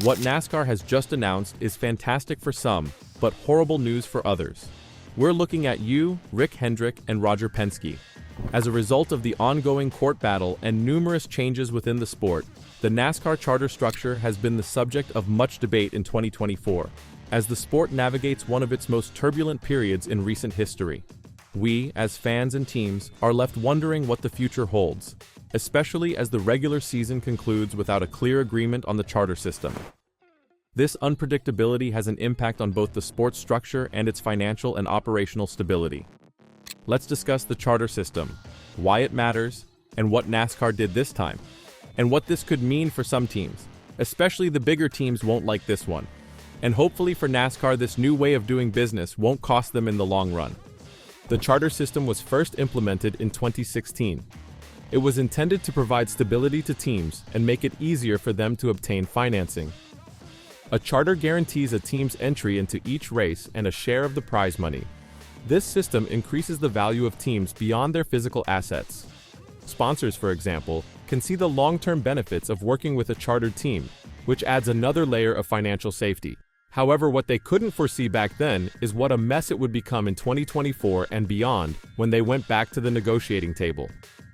What NASCAR has just announced is fantastic for some, but horrible news for others. We're looking at you, Hendrick and Roger Penske. As a result of the ongoing court battle and numerous changes within the sport, the NASCAR Charter structure has been the subject of much debate in 2024, as the sport navigates one of its most turbulent periods in recent history. We, as fans and teams, are left wondering what the future holds, especially as the regular season concludes without a clear agreement on the charter system. This unpredictability has an impact on both the sport's structure and its financial and operational stability. Let's discuss the charter system, why it matters, and what NASCAR did this time, and what this could mean for some teams. Especially the bigger teams won't like this one. And hopefully for NASCAR, this new way of doing business won't cost them in the long run. The charter system was first implemented in 2016. It was intended to provide stability to teams and make it easier for them to obtain financing. A charter guarantees a team's entry into each race and a share of the prize money. This system increases the value of teams beyond their physical assets. Sponsors, for example, can see the long-term benefits of working with a chartered team, which adds another layer of financial safety. However, what they couldn't foresee back then is what a mess it would become in 2024 and beyond when they went back to the negotiating table.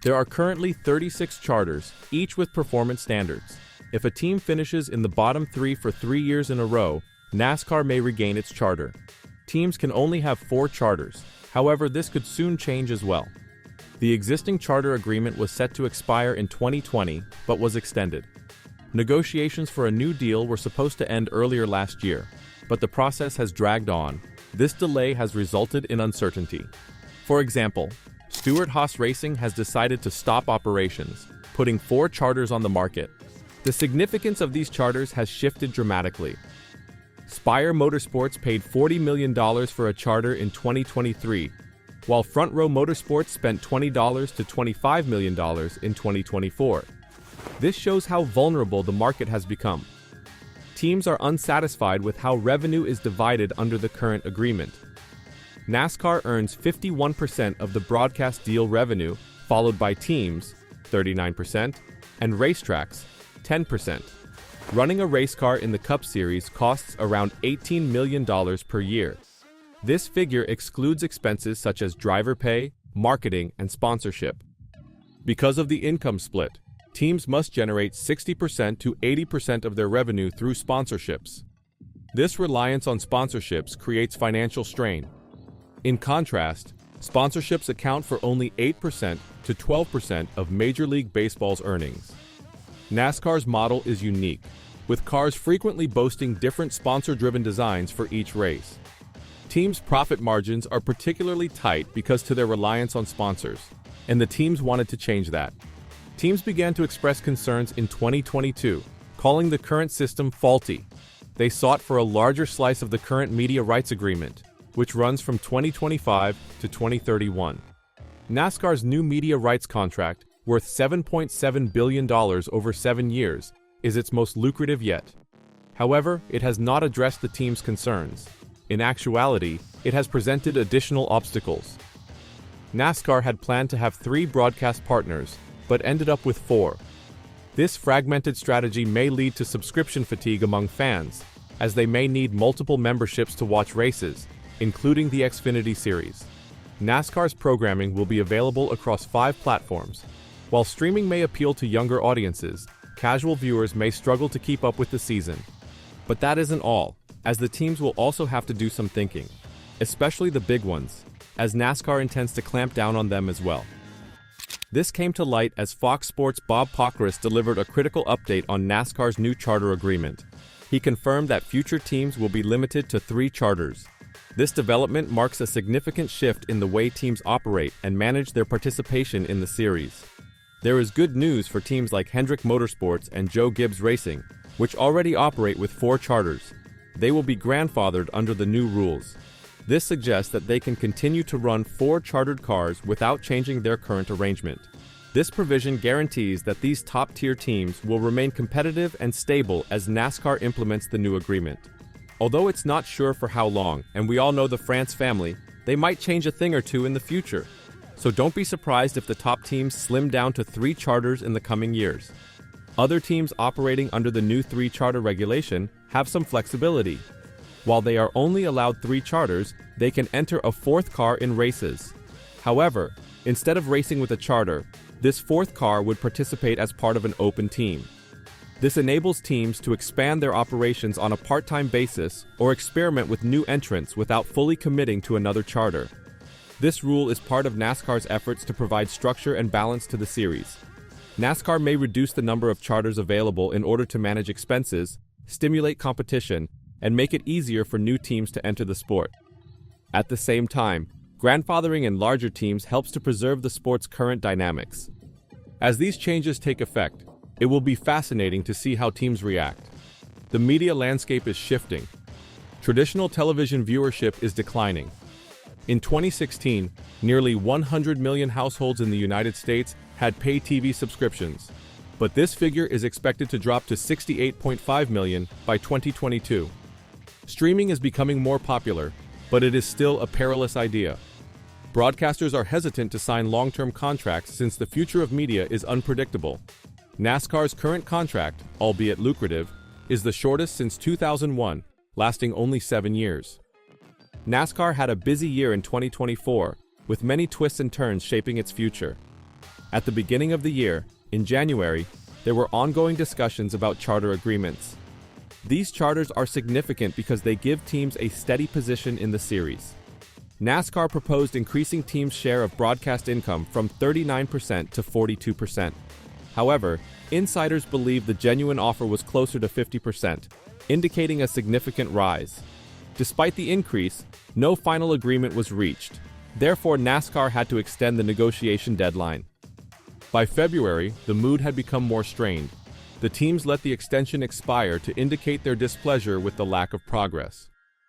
There are currently 36 charters, each with performance standards. If a team finishes in the bottom 3 for 3 years in a row, NASCAR may regain its charter. Teams can only have 4 charters. However, this could soon change as well. The existing charter agreement was set to expire in 2020, but was extended. Negotiations for a new deal were supposed to end earlier last year, but the process has dragged on. This delay has resulted in uncertainty. For example, Stewart-Haas Racing has decided to stop operations, putting 4 charters on the market. The significance of these charters has shifted dramatically. Spire Motorsports paid $40 million for a charter in 2023, while Front Row Motorsports spent $20 to $25 million in 2024. This shows how vulnerable the market has become. Teams are unsatisfied with how revenue is divided under the current agreement. NASCAR earns 51% of the broadcast deal revenue, followed by teams, 39%, and racetracks, 10%. Running a race car in the Cup Series costs around $18 million per year. This figure excludes expenses such as driver pay, marketing, and sponsorship. Because of the income split, teams must generate 60% to 80% of their revenue through sponsorships. This reliance on sponsorships creates financial strain. In contrast, sponsorships account for only 8% to 12% of Major League Baseball's earnings. NASCAR's model is unique, with cars frequently boasting different sponsor-driven designs for each race. Teams' profit margins are particularly tight because of their reliance on sponsors, and the teams wanted to change that. Teams began to express concerns in 2022, calling the current system faulty. They sought for a larger slice of the current media rights agreement, which runs from 2025 to 2031. NASCAR's new media rights contract, worth $7.7 billion over 7 years, is its most lucrative yet. However, it has not addressed the team's concerns. In actuality, it has presented additional obstacles. NASCAR had planned to have 3 broadcast partners, but ended up with 4. This fragmented strategy may lead to subscription fatigue among fans, as they may need multiple memberships to watch races, including the Xfinity Series. NASCAR's programming will be available across 5 platforms. While streaming may appeal to younger audiences, casual viewers may struggle to keep up with the season. But that isn't all, as the teams will also have to do some thinking, especially the big ones, as NASCAR intends to clamp down on them as well. This came to light as Fox Sports' Bob Pockrass delivered a critical update on NASCAR's new charter agreement. He confirmed that future teams will be limited to 3 charters. This development marks a significant shift in the way teams operate and manage their participation in the series. There is good news for teams like Hendrick Motorsports and Joe Gibbs Racing, which already operate with 4 charters. They will be grandfathered under the new rules. This suggests that they can continue to run 4 chartered cars without changing their current arrangement. This provision guarantees that these top-tier teams will remain competitive and stable as NASCAR implements the new agreement. Although it's not sure for how long, and we all know the France family, they might change a thing or two in the future. So don't be surprised if the top teams slim down to 3 charters in the coming years. Other teams operating under the new 3-charter regulation have some flexibility. While they are only allowed 3 charters, they can enter a 4th car in races. However, instead of racing with a charter, this 4th car would participate as part of an open team. This enables teams to expand their operations on a part-time basis or experiment with new entrants without fully committing to another charter. This rule is part of NASCAR's efforts to provide structure and balance to the series. NASCAR may reduce the number of charters available in order to manage expenses, stimulate competition, and make it easier for new teams to enter the sport. At the same time, grandfathering in larger teams helps to preserve the sport's current dynamics. As these changes take effect, it will be fascinating to see how teams react. The media landscape is shifting. Traditional television viewership is declining. In 2016, nearly 100 million households in the United States had pay TV subscriptions, but this figure is expected to drop to 68.5 million by 2022. Streaming is becoming more popular, but it is still a perilous idea. Broadcasters are hesitant to sign long-term contracts since the future of media is unpredictable. NASCAR's current contract, albeit lucrative, is the shortest since 2001, lasting only 7 years. NASCAR had a busy year in 2024, with many twists and turns shaping its future. At the beginning of the year, in January, there were ongoing discussions about charter agreements. These charters are significant because they give teams a steady position in the series. NASCAR proposed increasing teams' share of broadcast income from 39% to 42%. However, insiders believe the genuine offer was closer to 50%, indicating a significant rise. Despite the increase, no final agreement was reached. Therefore, NASCAR had to extend the negotiation deadline. By February, the mood had become more strained. The teams let the extension expire to indicate their displeasure with the lack of progress.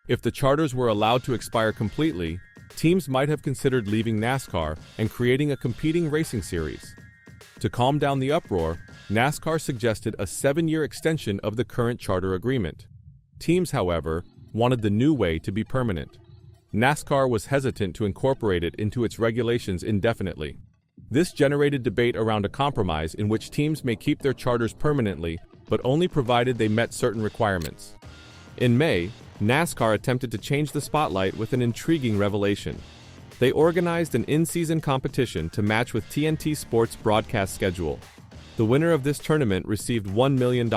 If the charters were allowed to expire completely, teams might have considered leaving NASCAR and creating a competing racing series. To calm down the uproar, NASCAR suggested a 7-year extension of the current charter agreement. Teams, however, wanted the new way to be permanent. NASCAR was hesitant to incorporate it into its regulations indefinitely. This generated debate around a compromise in which teams may keep their charters permanently, but only provided they met certain requirements. In May, NASCAR attempted to change the spotlight with an intriguing revelation. They organized an in-season competition to match with TNT Sports' broadcast schedule. The winner of this tournament received $1 million.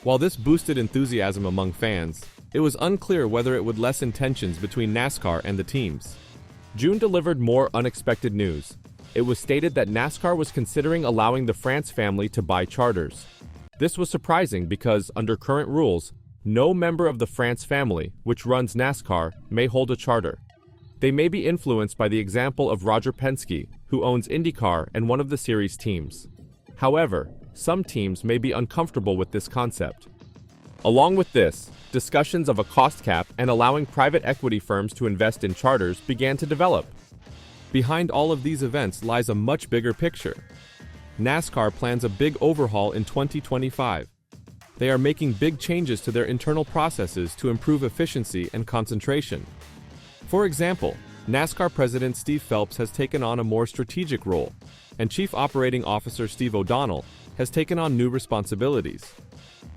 While this boosted enthusiasm among fans, it was unclear whether it would lessen tensions between NASCAR and the teams. June delivered more unexpected news. It was stated that NASCAR was considering allowing the France family to buy charters. This was surprising because, under current rules, no member of the France family, which runs NASCAR, may hold a charter. They may be influenced by the example of Roger Penske, who owns IndyCar and one of the series' teams. However, some teams may be uncomfortable with this concept. Along with this, discussions of a cost cap and allowing private equity firms to invest in charters began to develop. Behind all of these events lies a much bigger picture. NASCAR plans a big overhaul in 2025. They are making big changes to their internal processes to improve efficiency and concentration. For example, NASCAR President Steve Phelps has taken on a more strategic role, and Chief Operating Officer Steve O'Donnell has taken on new responsibilities.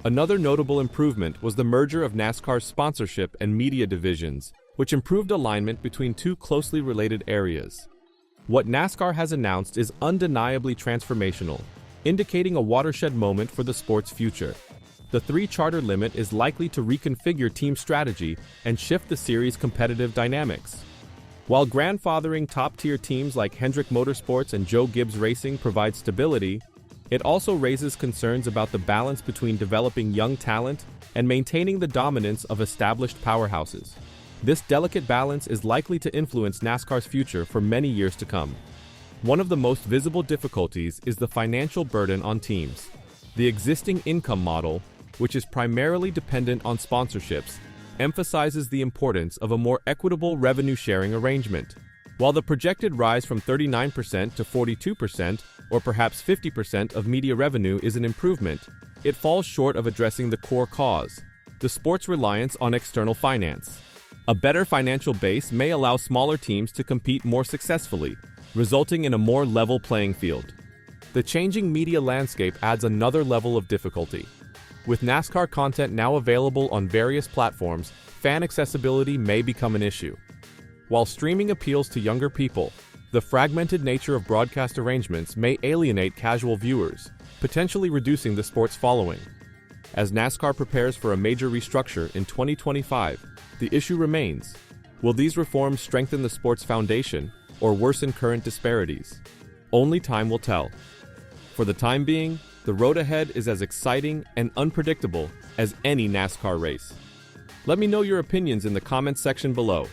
Another notable improvement was the merger of NASCAR's sponsorship and media divisions, which improved alignment between two closely related areas. What NASCAR has announced is undeniably transformational, indicating a watershed moment for the sport's future. The 3-charter limit is likely to reconfigure team strategy and shift the series' competitive dynamics. While grandfathering top-tier teams like Hendrick Motorsports and Joe Gibbs Racing provides stability, it also raises concerns about the balance between developing young talent and maintaining the dominance of established powerhouses. This delicate balance is likely to influence NASCAR's future for many years to come. One of the most visible difficulties is the financial burden on teams. The existing income model, which is primarily dependent on sponsorships, emphasizes the importance of a more equitable revenue-sharing arrangement. While the projected rise from 39% to 42%, or perhaps 50% of media revenue is an improvement, it falls short of addressing the core cause, the sport's reliance on external finance. A better financial base may allow smaller teams to compete more successfully, resulting in a more level playing field. The changing media landscape adds another level of difficulty. With NASCAR content now available on various platforms, fan accessibility may become an issue. While streaming appeals to younger people, the fragmented nature of broadcast arrangements may alienate casual viewers, potentially reducing the sport's following. As NASCAR prepares for a major restructure in 2025, the issue remains: will these reforms strengthen the sport's foundation or worsen current disparities? Only time will tell. For the time being, the road ahead is as exciting and unpredictable as any NASCAR race. Let me know your opinions in the comments section below.